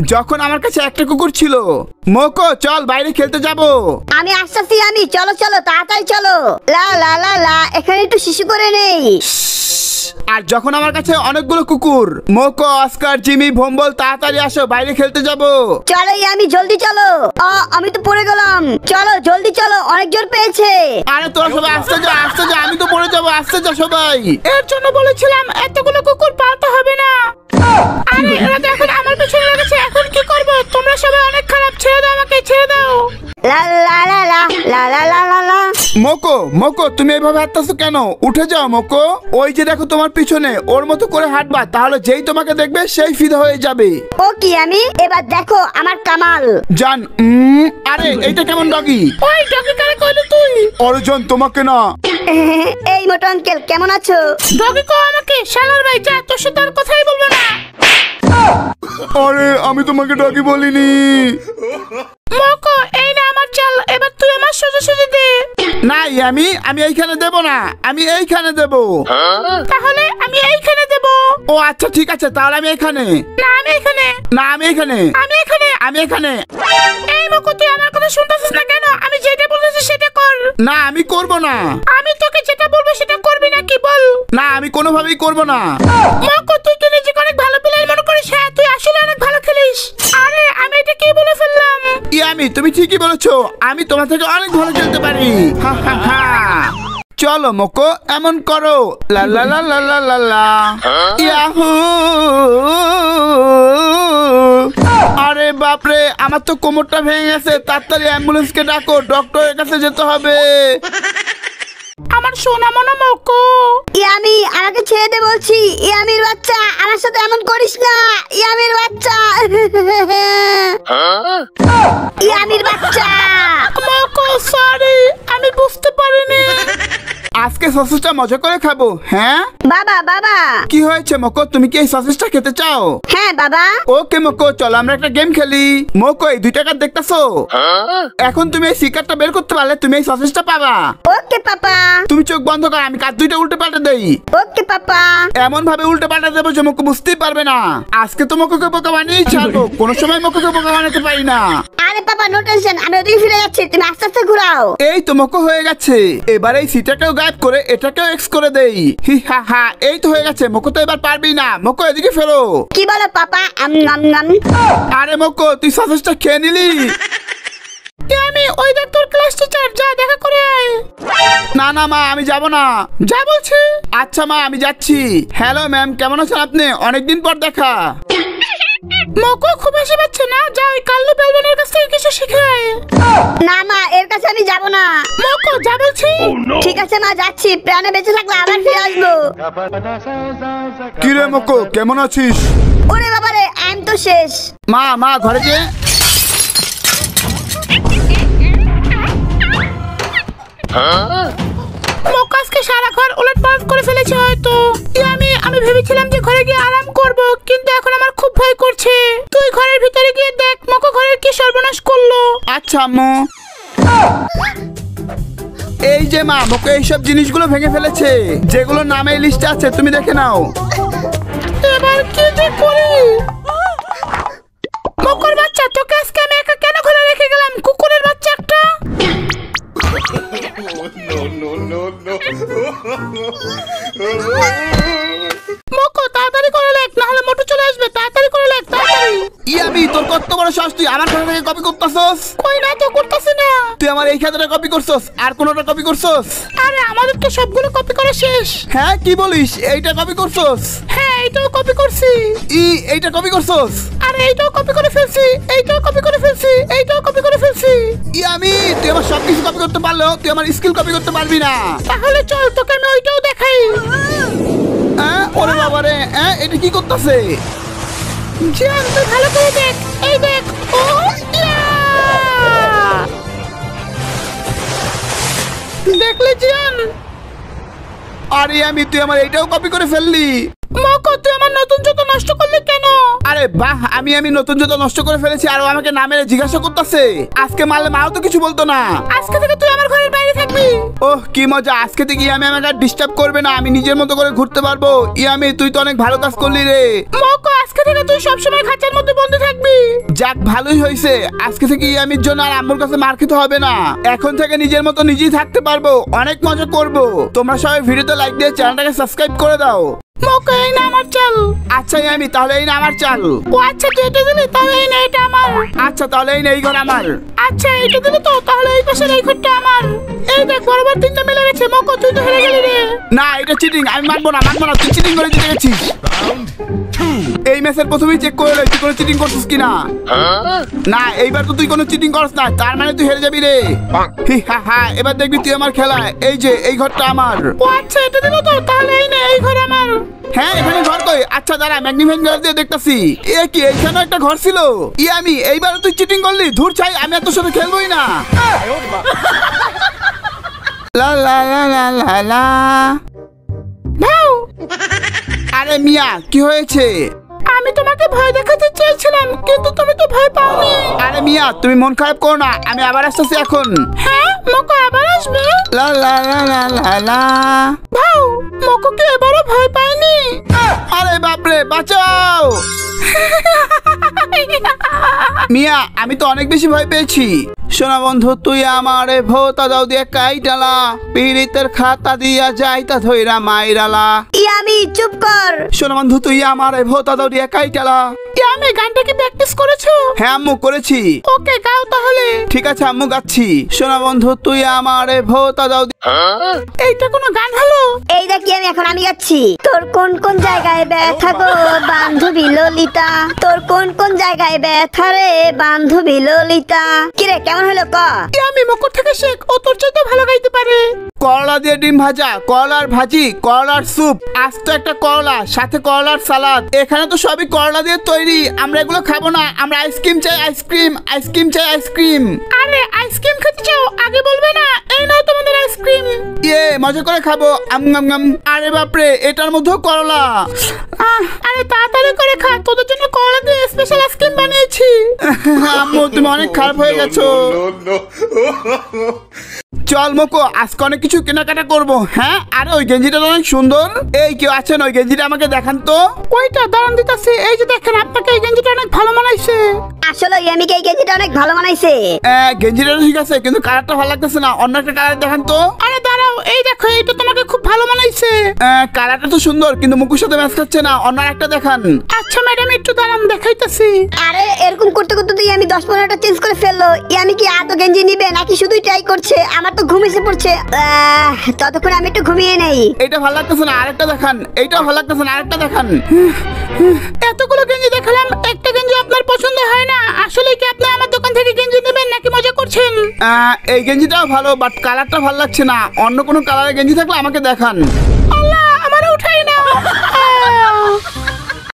যখন আমার কাছে একটা কুকুর ছিল। মোকো চল বাইরে খেলতে যাব। আমি আসতেছি, আমি চলো চলো তাড়াতাড়ি চলো। লা লা লা লা, এখানে একটু শিশু করে নেই। আর যখন আমার কাছে অনেকগুলো কুকুর। মোকো, অস্কার, জিমি, ভম্বল, তাড়াতাড়ি আসো, বাইরে খেলতে যাব। চলো আমি, জলদি চলো। আমি তো পড়ে গেলাম। চলো জলদি চলো, অনেক জোর পেয়েছে। আরে তোরা সবাই আসতে যা, আসতে যা, আমি তো পড়ে যাবো, আসতে যা সবাই। এর জন্য বলেছিলাম এতগুলো কুকুর পালতে হবে না। আরে এরা তো এখন আমার পেছনে লেগেছে, এখন কি করব? তোমরা সবাই অনেক খারাপ, ছেড়ে দাও আমাকে, ছেড়ে দাও। লা লা লা লা লা লা লা লা লা। মোকো, মোকো তুমি এভাবে হাঁটতেছো কেন? উঠে যাও মোকো। ওই যে দেখো তোমার পিছনে, ওর মতো করে হাঁটবা, তাহলে যেই তোমাকে দেখবে সেই ফিদা হয়ে যাবে। ও কি আমি? এবার দেখো আমার কামাল। জান, আরে এইটা কেমন ডগি? ওই ডগি কারে কইলি তুই? অর্জুন তোমাকে না। এই মোটো আঙ্কেল কেমন আছো? ডগি কো আমাকে, শালার ভাই যা, তোর সাথে আর কথাই বলবো না। আরে আমি তোমাকে ডগি বলিনি। মোকো এই না আমার চাল, এবার তুই আমার সোজা সোজা দে। না আমি এইখানে দেব না, আমি এইখানে দেব। তাহলে আমি এইখানে দেব। ও আচ্ছা ঠিক আছে, তাহলে আমি এইখানে। না আমি এইখানে। না আমি এইখানে। আমি এইখানে। আমি এইখানে। এই মোকো তুই আমার কথা শুনতেছিস না কেন? আমি যেটা বলতেছি সেটা কর। না আমি করব না। আমি তোকে যেটা বলবো সেটা করবি না কি বল? না আমি কোনোভাবেই করব না। মোকো তুই তো নিজেকে অনেক ভালো প্লেয়ার মনে করিস। হ্যাঁ তুই আসলে অনেক ভালো খেলিস। আরে আমি এটা কি বলে ফেললাম? আমি তুমি ঠিকই বলেছো, আমি তোমার থেকে অনেক ভালো খেলতে পারি। হা হা হা। চলো মোকো এমন করো, লা লা লা লা লা লা লা। ইয়াহু। আরে বাপরে, আমার তো কোমরটা ভেঙে গেছে, তাড়াতাড়ি অ্যাম্বুলেন্সকে ডাকো, ডক্টরের কাছে যেতে হবে। আমার সোনা মনে মোকো। আমি আমাকে ছেড়ে দে বলছি। ইয়ামির বাচ্চা, আমার সাথে এমন করিস না। ইয়ামির বাচ্চা। ইয়ামির বাচ্চা। মোকো সরি, আমি বুঝতে পারিনি। আজকে সসেসটা মজা করে খাবো। হ্যাঁ বাবা বাবা। কি হয়েছে মোকো, তুমি কি এই সসেসটা খেতে চাও? হ্যাঁ বাবা। ওকে মোকো চলো আমরা একটা গেম খেলি। মোকো এই 2 টাকা দেখতেছো? এখন তুমি এই সিকারটা বের করতে পারলে তুমি এই সসেসটা পাবা। ওকে পাপা। তুমি চোখ বন্ধ কর, আমি কাজ 2টা উল্টে পাল্টে দেই। ওকে পাপা। এমন ভাবে উল্টে পাল্টে দেবো যে মোকো বুঝতেই পারবে না। আজকে তো মোকোকে বোকা বানিয়েই ছাড়বো, কোনো সময় মোকোকে বোকা বানাতে পারি না। আরে পাপা নো টেনশন, আমি ওদিকে ফিরে যাচ্ছি, তুমি আস্তে আস্তে ঘুরাও। এই তো মোকো হয়ে গেছে। এবার এই সিটাকেও গায়েব করে এটাকেও এক্স করে দেই। হি হা হা, এই তো হয়ে গেছে। মোকো তো এবার পারবি না, মোকো এদিকে ফেরো। কি বলো পাপা? নাম নাম। আরে মোকো তুই সসেসটা খেয়ে নিলি। আমি ওই দেখ তোর ক্লাস টিচার, যা দেখা করে আয়। না না মা আমি যাব না, যা বলছি। আচ্ছা মা আমি যাচ্ছি। হ্যালো ম্যাম, কেমন আছেন আপনি? অনেকদিন পর দেখা। মোকো খুব হাসি পাচ্ছে না, যাই কাল্লু বেলবনের কাছ থেকে কিছু শিখে আয়। না মা, এর কাছে আমি যাব না। মোকো যা বলছি। ঠিক আছে মা, যাচ্ছি, প্রাণে বেঁচে থাকলে আবার ফিরে আসবো। কি রে মোকো কেমন আছিস? ওরে বাবা রে, আমি তো শেষ। মা মা ঘরে যে। মোকাসকে সারা ঘর উলটপালট করে ফেলেছে হয়তো। আমি ভেবেছিলাম যে ঘরে গিয়ে আরাম করব, কিন্তু এখন আমার খুব ভয় করছে। তুই ঘরের ভিতরে গিয়ে দেখ মোকো ঘরের কি সর্বনাশ করলো। আচ্ছা আম্মু। এই যে মা, মোকো এইসব জিনিসগুলো ভেঙে ফেলেছে, যেগুলো নামে লিস্টে আছে, তুমি দেখে নাও। এবার কি যে করি? মোকোর বাচ্চা, তোকে আজকে আমি একা কেন ঘরে রেখে গেলাম? কুকুরের বাচ্চা একটা। মোকো তাড়াতাড়ি করে লেখ, না হলে মোটু চলে আসবে। তাড়াতাড়ি করে লেখ, তাড়াতাড়ি। ইয়াবি তোর কত বড় সাহস, তুই আমার খাতা থেকে কপি করতেছস? কই না তো করতেছি না। তুই আমার এই খাতাটা কপি করছস, আর কোনটা কপি করছস? আরে আমাদের তো সবগুলো কপি করা শেষ। হ্যাঁ কি বলিস? এইটা কপি করছস? হ্যাঁ এইটাও কপি করছি। এইটা কপি করছস? আরে এইটাও কপি করে ফেলছি, এইটাও কপি করে ফেলছি, এইটাও কপি করে ফেলছি। আমি তুই আমার সবকিছু কপি করতে পারলেও তুই আমার স্কিল কপি করতে পারবি না। তাহলে চল তোকে আমি ওইটাও দেখাই। ওরে বাবা রে, এটা কি করতেছে? জিয়ান তুই ভালো করে দেখ, এই দেখ। ও দেখলে জিয়ান? আরে তুই আমার এইটাও কপি করে ফেললি। মোকো তুই আমার নতুন জুতো নষ্ট করলি কেন? আরে বাহ, আমি নতুন জুতো নষ্ট করে ফেলেছি আর ও আমাকে না মেরে জিজ্ঞাসা করতেছে। আজকে মারলে মাও তো কিছু বলতো না। আজকে থেকে তুই আমার ঘরের বাইরে থাকবি। ওহ কি মজা, আজকে থেকে আমাকে ডিস্টার্ব করবে না, আমি নিজের মতো করে ঘুরতে পারবো। তুই তো অনেক ভালো কাজ করলি রে। মোকো আজকে থেকে তুই সবসময় খাঁচার মধ্যে বন্ধ থাকবি। যাক ভালোই হয়েছে, আজকে থেকে ইয়ামির জন্য আর আম্মুর কাছে মার খেতে হবে না। এখন থেকে নিজের মতো নিজেই থাকতে পারবো, অনেক মজা করব। তোমরা সবাই ভিডিওতে লাইক দিয়ে চ্যানেলটাকে সাবস্ক্রাইব করে দাও। মকো এই না আমার চাল। আচ্ছা ইয়ামি তাহলে এই না আমার চাল। ও আচ্ছা তুই এটা দিলি, তাহলে এই না এটা আমার। আচ্ছা তাহলে এই না এই ঘর আমার। আচ্ছা এটা দিলি তো, তাহলে এই পাশের এই ঘরটা আমার। এই দেখ বরাবর তিনটা মিলে গেছে। মকো তুই তো হেরে গেলি রে। না এটা চিটিং, আমি মানবো না তুই চিটিং করে জিতে গেছিস। এই ম্যাচের প্রথমেই চেক করে তুই কোনো চিটিং করছিস কিনা। না এইবার তো তুই কোনো চিটিং করছ না, তার মানে তুই হেরে যাবি রে। এবার দেখবি তুই আমার খেলা। এই যে এই ঘরটা আমার। ও আচ্ছা এটা দিল তো, তাহলে এই না এই ঘর আমার। হ্যাঁ এখানে ঘর কই? আচ্ছা দাঁড়া ম্যাগনিফাইং গ্লাস দিয়ে দেখতাছি। এ কি এইখানে একটা ঘর ছিল? আমি এইবার তুই চিটিং করলি। ধুর চাই, আমি আর তোর সাথে খেলবোই না। লা লা লা লা লা লা। ভাও আরে মিয়া কি হয়েছে? আমি তোমাকে ভয় দেখাতে চেয়েছিলাম, কিন্তু তুমি তো ভয় পাওনি। আরে মিয়া তুমি মন খারাপ করো না, আমি আবার আসতেছি এখন। হ্যাঁ মকো আবার আসবে। লা লা লা লা লা লা। ভাও মকো কি এবারও ভয় পায়নি? আরে বাপরে বাঁচাও। মিয়া আমি তো অনেক বেশি ভয় পেয়েছি। শোনা বন্ধু তুই আমারে ভোতা দাও দিয়ে কাইটালা, পীড়িতের খাতা দিয়া যাইতা ধইরা মাইরালা। ইয়ামি চুপ কর। শোনা বন্ধু তুই আমারে ভোতা দাও দিয়ে কাইটালা। আমি গানটা কি প্র্যাকটিস করেছো? হ্যাঁ আম্মু করেছি। ওকে গাও তাহলে। ঠিক আছে আম্মু গাচ্ছি। শোনা বন্ধু তুই আমারে ভোতা দাও। এইটা কোনো গান হলো? এই দেখ এখন আমি গাচ্ছি। তোর কোন কোন জায়গায় ব্যথা গো বান্ধবী ললিতা, তোর কোন কোন জায়গায় ব্যথা রে বান্ধবী ললিতা। কিরে কেমন হলো ক? আমি মকর থেকে শেখ, ও তোর চাইতে ভালো গাইতে পারে। করলা দিয়ে ডিম ভাজা, করলার ভাজি, করলার স্যুপ, আস্ত একটা করলা, সাথে করলার সালাদ। এখানে তো সবই করলা দিয়ে তৈরি, আমরা এগুলো খাবো না। আমরা আইসক্রিম চাই আইসক্রিম, আইসক্রিম চাই আইসক্রিম। আরে আইসক্রিম খেতে চাও আগে বলবে না? এই নাও তোমাদের আইসক্রিম। মজা করে খাবো। আরে বাপরে এটার মধ্যেও করলা। আরে তাড়াতাড়ি করে খা, তোদের জন্য করলা দিয়ে স্পেশাল আইসক্রিম বানিয়েছি। আম্মু তুমি অনেক খারাপ হয়ে গেছো। চল মকো আজকে অনেক কিছু কেনাকাটা করবো। হ্যাঁ আরে ওই গেঞ্জিটা অনেক সুন্দর। এই কেউ আছেন ওই গেঞ্জিটা আমাকে দেখান তো। ওইটা দাঁড়ান দিতেছি। এই যে দেখেন আপনাকে এই গেঞ্জিটা অনেক ভালো মানাইছে। আসলে ইয়ামিকে এই গেঞ্জিটা অনেক ভালো মানাইছে। গেঞ্জিটা ঠিক আছে কিন্তু কালারটা ভালো লাগতেছে না, অন্য একটা কালার দেখান তো। আরে দাঁড়াও এই দেখো এইটা তোমাকে খুব ভালো মানাইছে। কালারটা তো সুন্দর কিন্তু মুখের সাথে ম্যাচ খাচ্ছে না, অন্য একটা দেখান। আচ্ছা ম্যাডাম একটু দাঁড়ান দেখাইতেছি। আরে এরকম করতে করতে তুই আমি 10-15টা চেঞ্জ করে ফেললো। ইয়ামি কি আদৌ গেঞ্জি নিবে নাকি শুধুই ট্রাই করছে? আমার তো ঘুম এসে পড়ছে। ততক্ষণ আমি একটু ঘুমিয়ে নেই। এটা ভালো লাগতেছে না, আরেকটা দেখান। এইটাও ভালো লাগতেছে না, আরেকটা দেখান। এতগুলো গেঞ্জি দেখালাম, একটা গেঞ্জি আপনার পছন্দ হয় না? আসলে কি আপনি আমার দোকান থেকে গেঞ্জি নেবেন নাকি মজা করছেন? এই গেঞ্জিটাও ভালো বাট কালারটা ভালো লাগছে না, অন্য কোনো কালারের গেঞ্জি থাকলে আমাকে দেখান। আল্লাহ